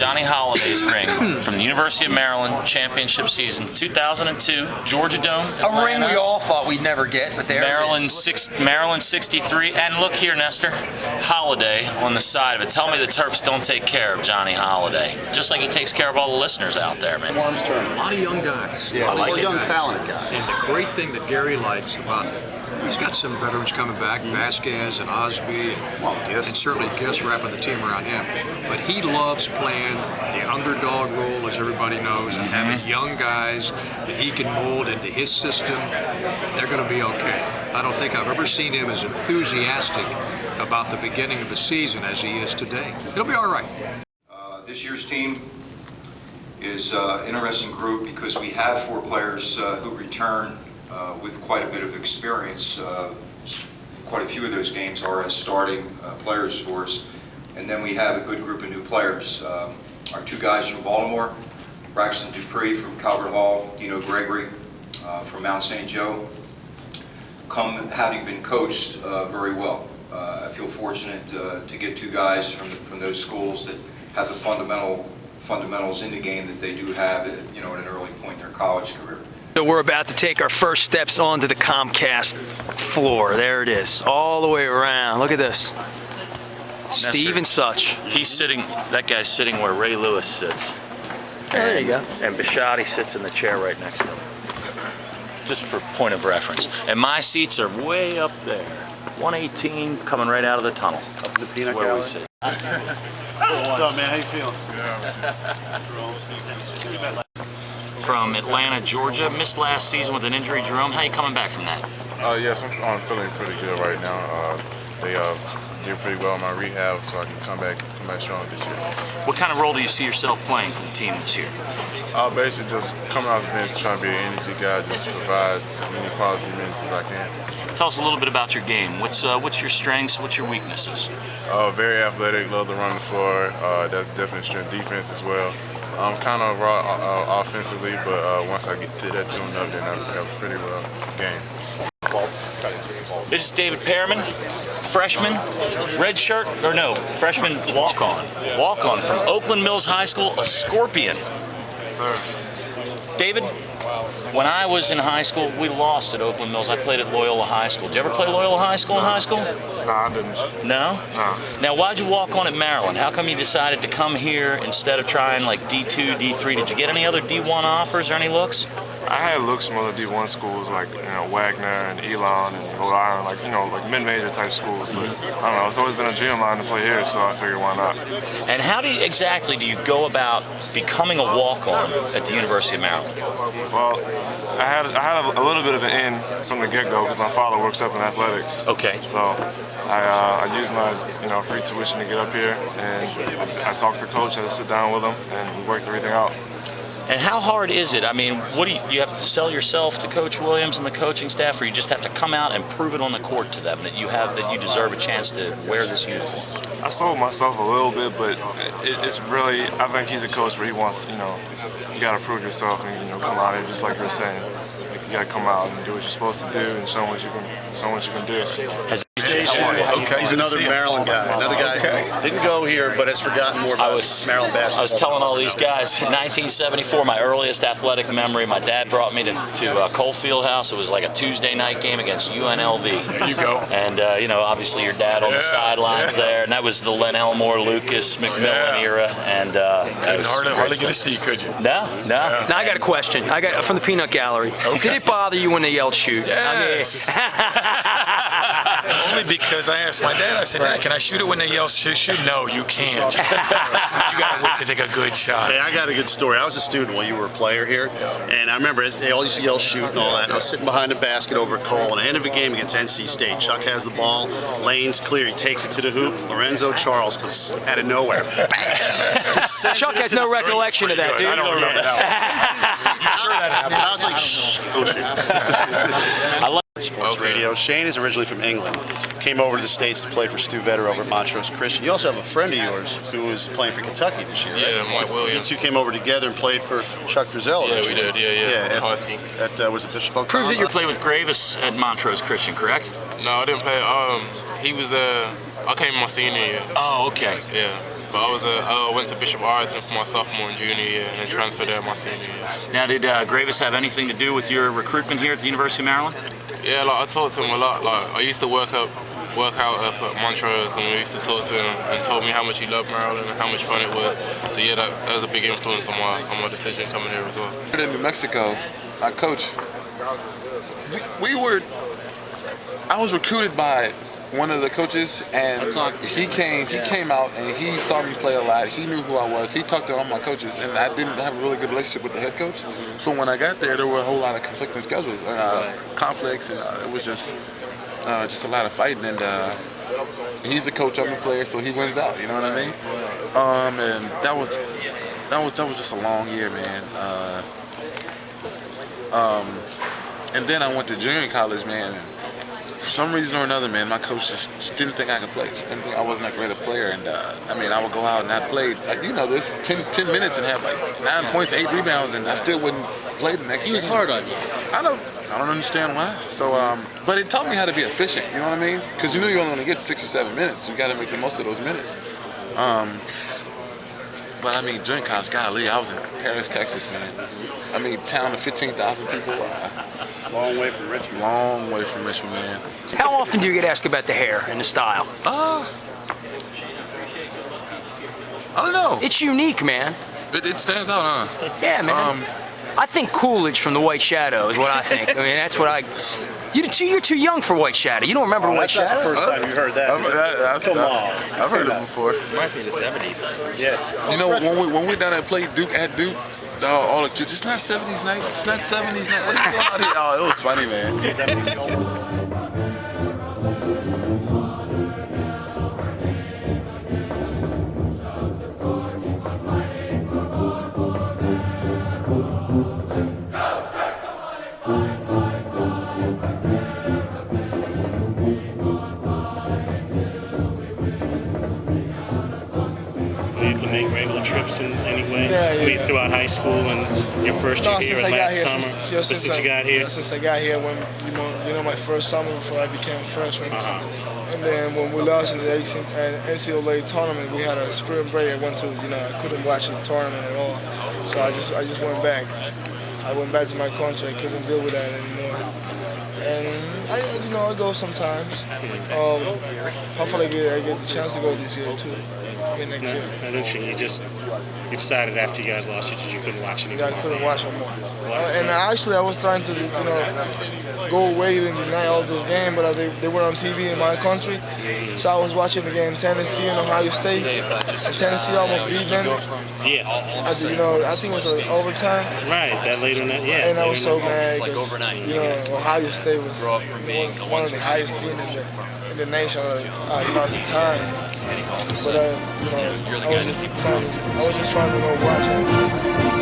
Johnny Holiday's ring from the University of Maryland championship season 2002, Georgia Dome, Atlanta. A ring we all thought we'd never get, but there Maryland, it is. Maryland 63, and look here, Nestor, Holiday on the side of it. Tell me the Terps don't take care of Johnny Holiday, just like he takes care of all the listeners out there, man. Warm's turn. A lot of young guys. Yeah, a lot of young talented guys. And the great thing that Gary likes about it, he's got some veterans coming back, Vasquez and Osby, and certainly Guess wrapping the team around him. But he loves playing the underdog role, as everybody knows, and having young guys that he can mold into his system. They're going to be okay. I don't think I've ever seen him as enthusiastic about the beginning of the season as he is today. He'll be all right. This year's team is an interesting group because we have 4 players who return with quite a bit of experience. Quite a few of those games are as starting players for us. And then we have a good group of new players. Our 2 guys from Baltimore, Braxton Dupree from Calvert Hall, Dino Gregory from Mount St. Joe, come having been coached very well. I feel fortunate to get 2 guys from those schools that have the fundamentals in the game that they do have at an early point in their college career. So we're about to take our first steps onto the Comcast floor. There it is, all the way around. Look at this. Steve and Such. He's sitting, that guy's sitting where Ray Lewis sits. There you go. And Bishotti sits in the chair right next to him. Just for point of reference. And my seats are way up there. 118 coming right out of the tunnel. Up in the peanut Where we gallery. sit. What's up, man? How you feeling? From Atlanta, Georgia. Missed last season with an injury. Jerome, how you coming back from that? Yes, I'm feeling pretty good right now. They did pretty well in my rehab, so I can come back strong this year. What kind of role do you see yourself playing for the team this year? Basically just coming off the bench, trying to be an energy guy, just provide as many quality minutes as I can. Tell us a little bit about your game. What's your strengths? What's your weaknesses? Very athletic, love to run the floor. That's definitely strength. Defense as well. I'm kind of raw offensively, but once I get to that tune up, then I have a pretty well game. This is David Pearman, freshman, red shirt, or no, freshman walk-on. Walk-on from Oakland Mills High School, a Scorpion. Yes, sir. David, when I was in high school, we lost at Oakland Mills. I played at Loyola High School. Did you ever play Loyola High School in high school? No, I didn't. No? No. Now, why'd you walk on at Maryland? How come you decided to come here instead of trying like D2, D3? Did you get any other D1 offers or any looks? I had looks from other D1 schools like Wagner and Elon and Rhode Island, like mid-major type schools. But I don't know, it's always been a dream of mine to play here, so I figured why not. And how exactly do you go about becoming a walk-on at the University of Maryland? Well, I had a little bit of an in from the get-go because my father works up in athletics. Okay. So I used my free tuition to get up here, and I talked to coach, I sit down with him, and we worked everything out. And how hard is it? I mean, what do you have to sell yourself to Coach Williams and the coaching staff, or you just have to come out and prove it on the court to them that you deserve a chance to wear this uniform? I sold myself a little bit, but it's really, I think he's a coach where he wants to, you got to prove yourself and come out here just like you're saying. You got to come out and do what you're supposed to do and show what you can do. Okay. He's another Maryland guy. Another guy who didn't go here but has forgotten more about Maryland basketball. I was telling all these guys, 1974, my earliest athletic memory, my dad brought me to Cole Fieldhouse. It was like a Tuesday night game against UNLV. There you go. And, obviously your dad on the sidelines there. And that was the Len Elmore, Lucas, McMillan era. And hardly get to see, could you? No. Now I got a question. I got from the peanut gallery. Okay. Did it bother you when they yelled shoot? Yes. Only because I asked my dad, I said, Dad, can I shoot it when they yell shoot? No, you can't. You got to wait to take a good shot. Hey, I got a good story. I was a student while you were a player here, and I remember they all used to yell shoot and all that. And I was sitting behind the basket over at Cole, and at the end of a game against NC State, Chuck has the ball, lane's clear, he takes it to the hoop, Lorenzo Charles comes out of nowhere. Chuck has no recollection of that, dude. I don't remember that And I was like, shh, don't shoot. I love Sports radio. Shane is originally from England. Came over to the States to play for Stu Vetter over at Montrose Christian. You also have a friend of yours who was playing for Kentucky this year, right? Yeah, Mike Williams. You two came over together and played for Chuck Drizel. Yeah, we did. Yeah. Husky. Was it Bishop O'Connor? Prove that you played with Gravis at Montrose Christian, correct? No, I didn't play. He was I came in my senior year. Oh, okay. Yeah. But I went to Bishop Arts for my sophomore and junior year, and then transferred there my senior year. Now, did Gravis have anything to do with your recruitment here at the University of Maryland? Yeah, like I talked to him a lot. Like I used to work out at Montrose, and we used to talk to him and told me how much he loved Maryland and how much fun it was. So yeah, that was a big influence on my decision coming here as well. In New Mexico, my coach, I was recruited by one of the coaches, and he came out and he saw me play a lot. He knew who I was. He talked to all my coaches, and I didn't have a really good relationship with the head coach. So when I got there were a whole lot of conflicting schedules and conflicts, and it was just a lot of fighting. And he's the coach, I'm the player, so he wins out. You know what I mean? And that was just a long year, man. And then I went to junior college, man. For some reason or another, man, my coach just didn't think I could play. Just didn't think I wasn't that great a player. And I mean, I would go out and I played, like, you know, this 10 minutes and have like 9 points, 8 rebounds, and I still wouldn't play the next game. He was hard on you. I don't understand why. So, but it taught me how to be efficient. You know what I mean? Because you know you're only going to get 6 or 7 minutes. So you got to make the most of those minutes. But I mean, during college, golly, I was in Paris, Texas, man. I mean, town of 15,000 people. Long way from Richmond. Long way from Richmond, man. How often do you get asked about the hair and the style? I don't know. It's unique, man. It stands out, huh? Yeah, man. I think Coolidge from the White Shadow is what I think. I mean, that's what you're too young for White Shadow. You don't remember White Shadow? That's the first time you heard that. Come on. I've heard it before. Reminds me of the 70s. Yeah. You know, when we down there played Duke at Duke, all the kids, it's not 70s night. It's not 70s night. What are you doing out here? Oh, it was funny, man. To make regular trips in any way? Yeah. I mean, throughout high school and your first year here and last summer? Since you got here? Since I got here, when you know my first summer before I became a freshman. And then when we lost in the NCAA tournament, we had a spring break. I went to, I couldn't watch the tournament at all. So I just went back. I went back to my country. I couldn't deal with that anymore. And I go sometimes. Hopefully I get the chance to go this year too. Next year. You decided after you guys lost you couldn't watch anymore. I couldn't watch anymore. And actually I was trying to, go away in the night all those games, but they were on TV in my country. So I was watching again Tennessee and Ohio State. And Tennessee almost beat them. Yeah. I think it was an overtime. Right, that later night, yeah. And I was so mad because, Ohio State was one of the highest teams in the nation at the time. But I was just trying to watch it.